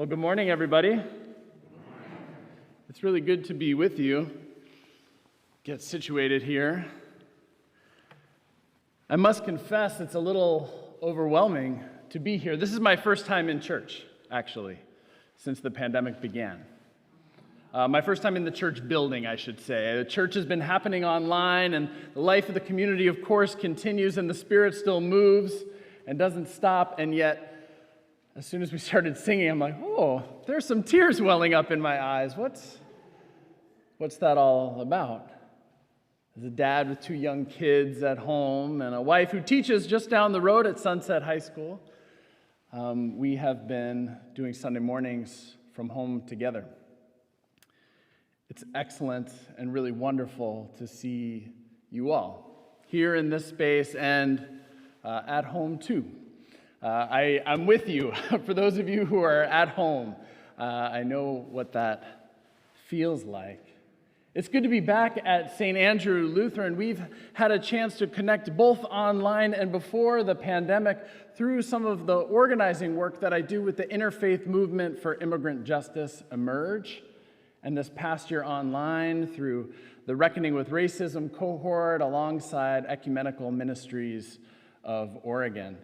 Well, good morning, everybody. It's really good to be with you. Get situated here. I must confess, it's a little overwhelming to be here. This is my first time in church, actually, since the pandemic began. My first time in the church building, I should say. The church has been happening online, and the life of the community, of course, continues, and the Spirit still moves and doesn't stop, and yet as soon as we started singing, I'm like, oh, there's some tears welling up in my eyes. What's that all about? As a dad with 2 young kids at home and a wife who teaches just down the road at Sunset High School, we have been doing Sunday mornings from home together. It's excellent and really wonderful to see you all here in this space and at home too. I'm with you. For those of you who are at home, I know what that feels like. It's good to be back at St. Andrew Lutheran. We've had a chance to connect both online and before the pandemic through some of the organizing work that I do with the Interfaith Movement for Immigrant Justice, Emerge, and this past year online through the Reckoning with Racism cohort alongside Ecumenical Ministries of Oregon.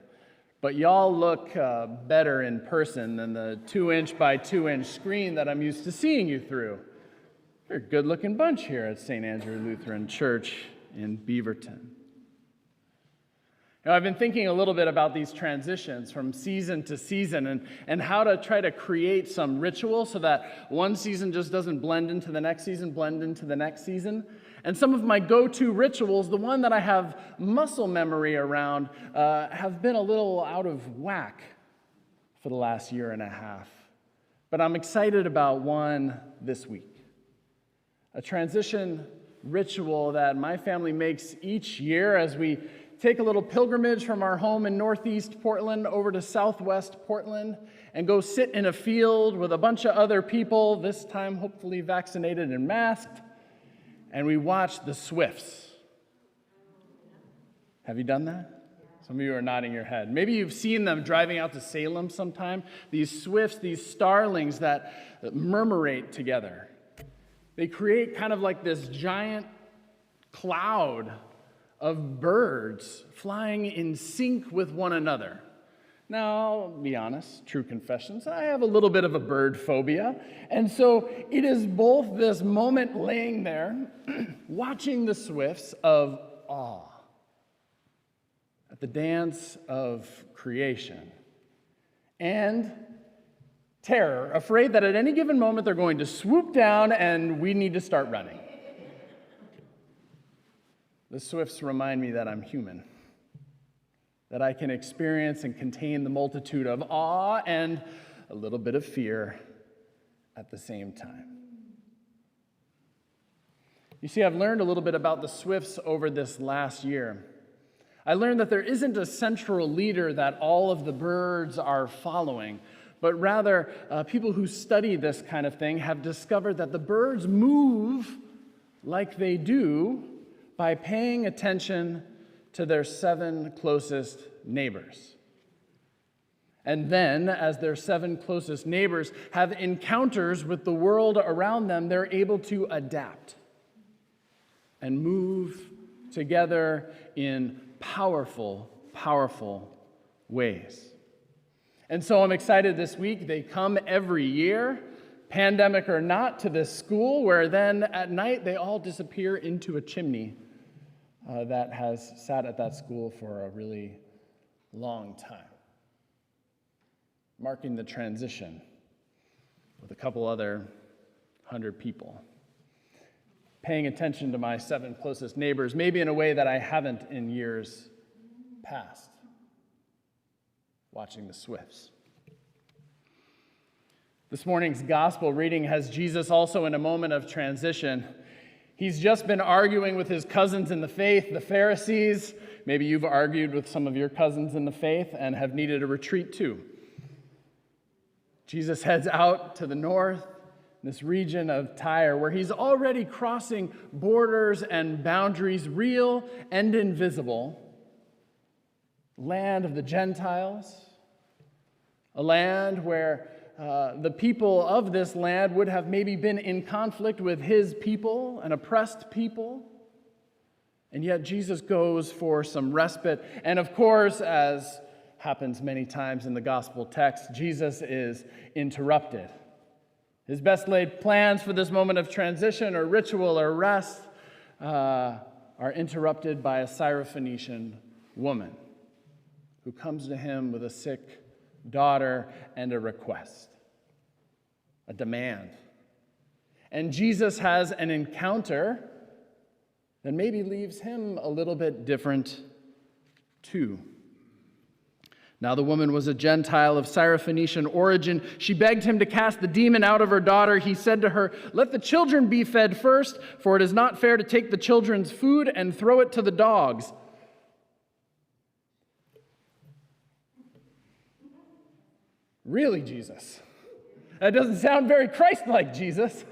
But y'all look better in person than the 2-inch by 2-inch screen that I'm used to seeing you through. You're a good-looking bunch here at St. Andrew Lutheran Church in Beaverton. Now, I've been thinking a little bit about these transitions from season to season and how to try to create some ritual so that one season just doesn't blend into the next season, blend into the next season. And some of my go-to rituals, the one that I have muscle memory around, have been a little out of whack for the last year and a half. But I'm excited about one this week. A transition ritual that my family makes each year as we take a little pilgrimage from our home in northeast Portland over to southwest Portland and go sit in a field with a bunch of other people, this time hopefully vaccinated and masked, and we watch the swifts. Have you done that? Some of you are nodding your head. Maybe you've seen them driving out to Salem sometime. These swifts, these starlings that murmurate together. They create kind of like this giant cloud of birds flying in sync with one another. Now, I'll be honest, true confessions, I have a little bit of a bird phobia. And so it is both this moment laying there, watching the swifts of awe at the dance of creation, and terror, afraid that at any given moment they're going to swoop down and we need to start running. The swifts remind me that I'm human, that I can experience and contain the multitude of awe and a little bit of fear at the same time. You see, I've learned a little bit about the swifts over this last year. I learned that there isn't a central leader that all of the birds are following, but rather people who study this kind of thing have discovered that the birds move like they do by paying attention to their 7 closest neighbors. And then, as their 7 closest neighbors have encounters with the world around them, they're able to adapt and move together in powerful, powerful ways. And so I'm excited this week. They come every year, pandemic or not, to this school where then at night they all disappear into a chimney that has sat at that school for a really long time, marking the transition with a couple other 100 people, paying attention to my 7 closest neighbors, maybe in a way that I haven't in years past, watching the swifts. This morning's gospel reading has Jesus also in a moment of transition. He's just been arguing with his cousins in the faith, the Pharisees. Maybe you've argued with some of your cousins in the faith and have needed a retreat too. Jesus heads out to the north, this region of Tyre, where he's already crossing borders and boundaries, real and invisible, land of the Gentiles, a land where the people of this land would have maybe been in conflict with his people, an oppressed people. And yet Jesus goes for some respite. And of course, as happens many times in the gospel text, Jesus is interrupted. His best laid plans for this moment of transition or ritual or rest are interrupted by a Syrophoenician woman who comes to him with a sick daughter and a request, a demand. And Jesus has an encounter that maybe leaves him a little bit different too. Now the woman was a Gentile of Syrophoenician origin. She begged him to cast the demon out of her daughter. He said to her, "Let the children be fed first, for it is not fair to take the children's food and throw it to the dogs." Really, Jesus? That doesn't sound very Christ-like, Jesus.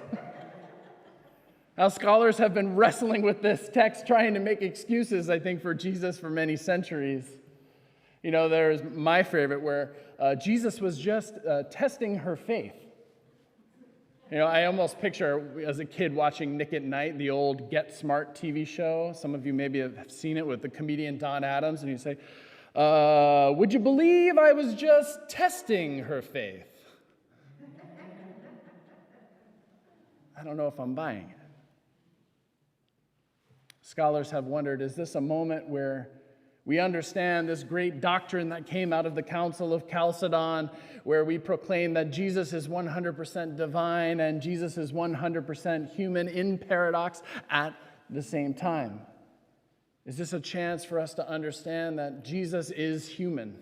Now, scholars have been wrestling with this text, trying to make excuses, I think, for Jesus for many centuries. You know, there's my favorite where Jesus was just testing her faith. You know, I almost picture as a kid watching Nick at Night, the old Get Smart TV show. Some of you maybe have seen it with the comedian Don Adams, and you say, would you believe I was just testing her faith? I don't know if I'm buying it. Scholars have wondered, is this a moment where we understand this great doctrine that came out of the Council of Chalcedon, where we proclaim that Jesus is 100% divine and Jesus is 100% human in paradox at the same time? Is this a chance for us to understand that Jesus is human?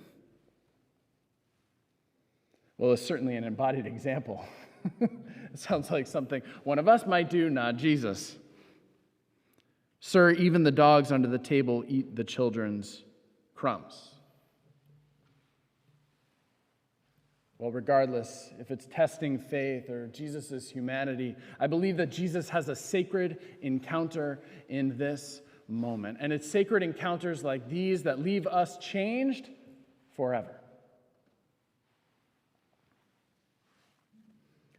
Well, it's certainly an embodied example. It sounds like something one of us might do, not Jesus. "Sir, even the dogs under the table eat the children's crumbs." Well, regardless if it's testing faith or Jesus' humanity, I believe that Jesus has a sacred encounter in this moment. And it's sacred encounters like these that leave us changed forever.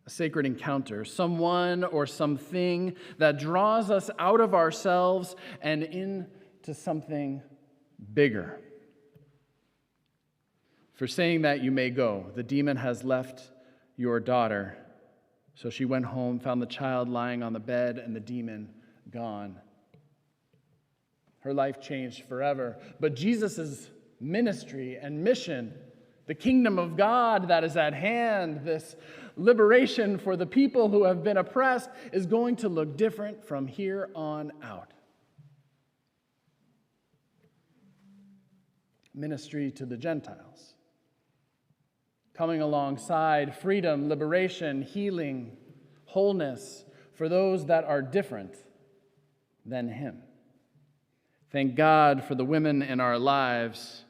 A sacred encounter, someone or something that draws us out of ourselves and into something bigger. "For saying that you may go, the demon has left your daughter." So she went home, found the child lying on the bed, and the demon gone. Her life changed forever. But Jesus' ministry and mission, the kingdom of God that is at hand, this liberation for the people who have been oppressed, is going to look different from here on out. Ministry to the Gentiles, coming alongside freedom, liberation, healing, wholeness for those that are different than him. Thank God for the women in our lives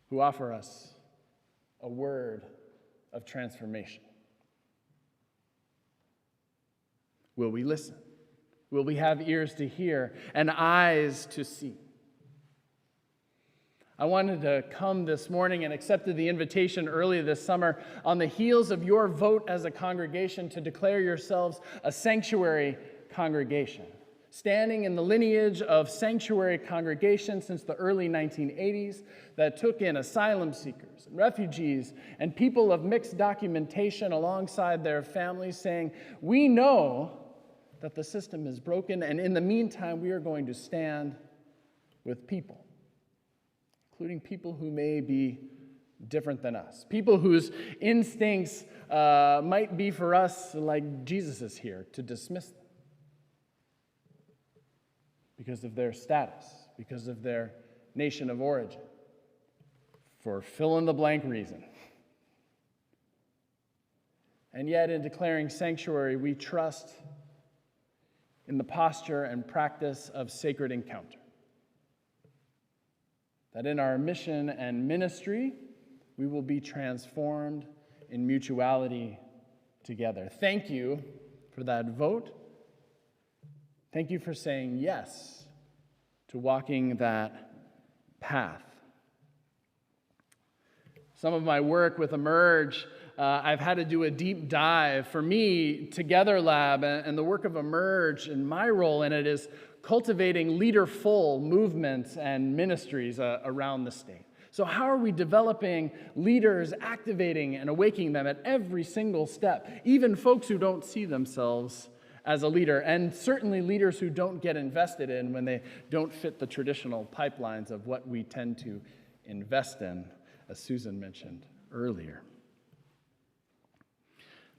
who offer us a word of transformation. Will we listen? Will we have ears to hear and eyes to see? I wanted to come this morning and accepted the invitation early this summer on the heels of your vote as a congregation to declare yourselves a sanctuary congregation, standing in the lineage of sanctuary congregations since the early 1980s that took in asylum seekers and refugees and people of mixed documentation alongside their families, saying, "We know that the system is broken, and in the meantime, we are going to stand with people, including people who may be different than us, people whose instincts might be for us, like Jesus is here, to dismiss them because of their status, because of their nation of origin, for fill-in-the-blank reason. And yet, in declaring sanctuary, we trust in the posture and practice of sacred encounter. That in our mission and ministry, we will be transformed in mutuality together. Thank you for that vote. Thank you for saying yes to walking that path. Some of my work with Emerge, I've had to do a deep dive. For me, Together Lab and the work of Emerge, and my role in it is cultivating leader-full movements and ministries around the state. So how are we developing leaders, activating and awakening them at every single step, even folks who don't see themselves as a leader, and certainly leaders who don't get invested in when they don't fit the traditional pipelines of what we tend to invest in, as Susan mentioned earlier.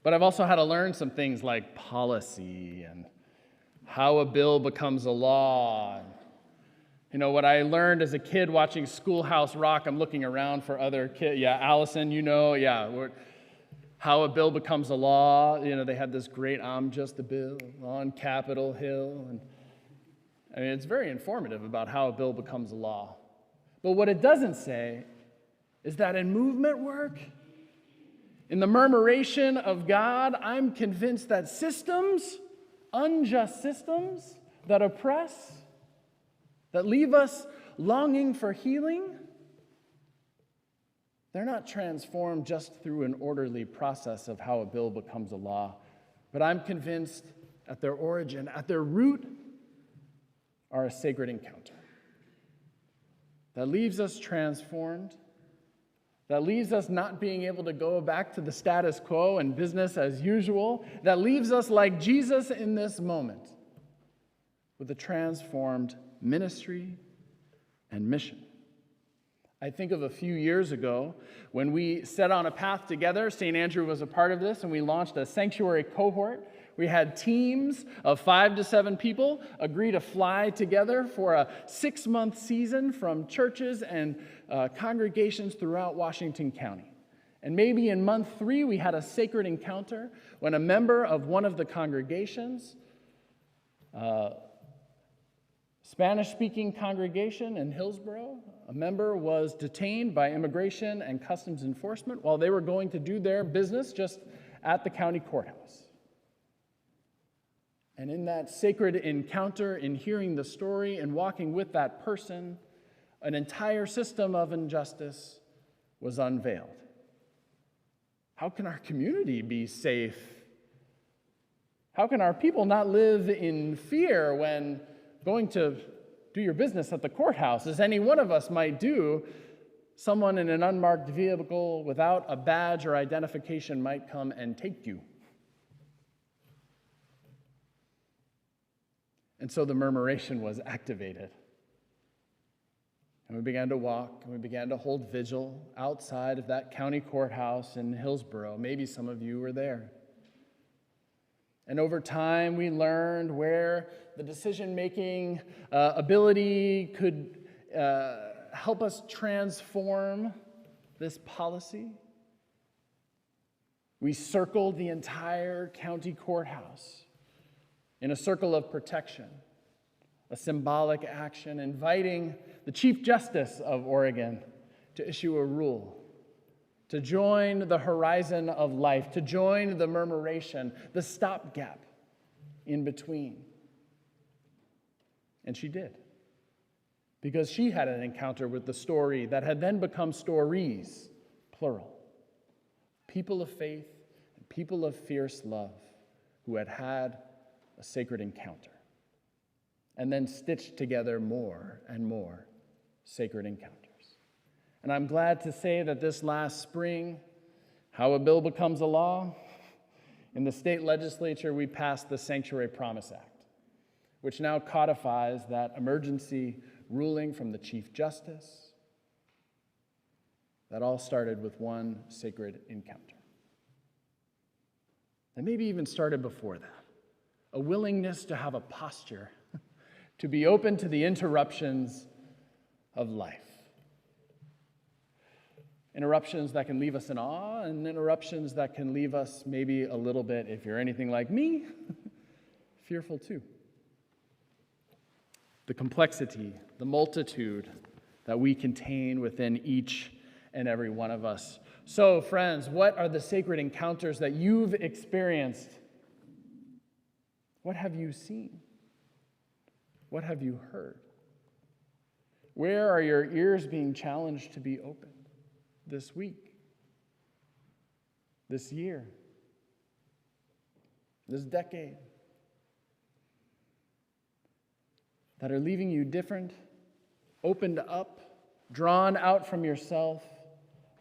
But I've also had to learn some things like policy and how a bill becomes a law. You know, what I learned as a kid watching Schoolhouse Rock, I'm looking around for other kids. Yeah, Allison, how a bill becomes a law. You know, they had this great I'm Just a Bill on Capitol Hill. And I mean, it's very informative about how a bill becomes a law. But what it doesn't say is that in movement work, in the murmuration of God, I'm convinced that systems, unjust systems that oppress, that leave us longing for healing, they're not transformed just through an orderly process of how a bill becomes a law, but I'm convinced at their origin, at their root, are a sacred encounter that leaves us transformed, that leaves us not being able to go back to the status quo and business as usual, that leaves us like Jesus in this moment with a transformed ministry and mission. I think of a few years ago when we set on a path together. St. Andrew was a part of this, and we launched a sanctuary cohort. We had teams of 5 to 7 people agree to fly together for a 6-month season from churches and congregations throughout Washington County. And maybe in month 3, we had a sacred encounter when a member of one of the congregations, Spanish-speaking congregation in Hillsborough, a member was detained by Immigration and Customs Enforcement while they were going to do their business just at the county courthouse. And in that sacred encounter, in hearing the story and walking with that person, an entire system of injustice was unveiled. How can our community be safe? How can our people not live in fear when going to do your business at the courthouse, as any one of us might do? Someone in an unmarked vehicle without a badge or identification might come and take you. And so the murmuration was activated. And we began to walk, and we began to hold vigil outside of that county courthouse in Hillsborough. Maybe some of you were there. And over time, we learned where the decision-making ability could help us transform this policy. We circled the entire county courthouse in a circle of protection, a symbolic action, inviting the Chief Justice of Oregon to issue a rule, to join the horizon of life, to join the murmuration, the stopgap in between. And she did, because she had an encounter with the story that had then become stories, plural. People of faith and people of fierce love who had had a sacred encounter, and then stitched together more and more sacred encounters. And I'm glad to say that this last spring, how a bill becomes a law, in the state legislature we passed the Sanctuary Promise Act, which now codifies that emergency ruling from the Chief Justice. That all started with one sacred encounter. And maybe even started before that. A willingness to have a posture, to be open to the interruptions of life. Interruptions that can leave us in awe, and interruptions that can leave us maybe a little bit, if you're anything like me, fearful too. The complexity, the multitude that we contain within each and every one of us. So, friends, what are the sacred encounters that you've experienced? What have you seen? What have you heard? Where are your ears being challenged to be opened this week? this year, this decade, that are leaving you different, opened up, drawn out from yourself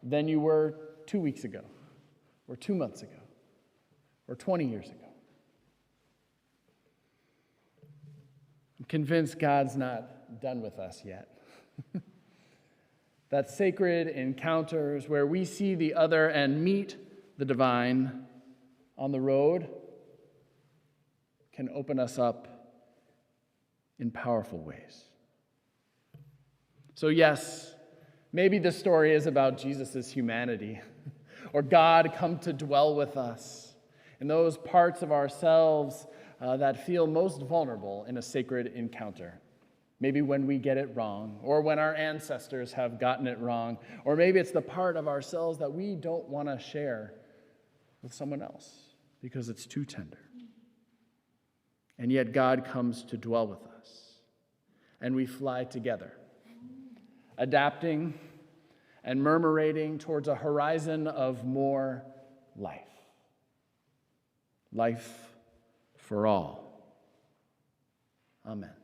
than you were 2 weeks ago, or 2 months ago, or 20 years ago. I'm convinced God's not done with us yet. That sacred encounters where we see the other and meet the divine on the road can open us up in powerful ways. So yes, maybe this story is about Jesus' humanity, or God come to dwell with us in those parts of ourselves that feel most vulnerable in a sacred encounter. Maybe when we get it wrong, or when our ancestors have gotten it wrong, or maybe it's the part of ourselves that we don't want to share with someone else because it's too tender. And yet God comes to dwell with us, and we fly together, adapting and murmurating towards a horizon of more life. Life for all. Amen.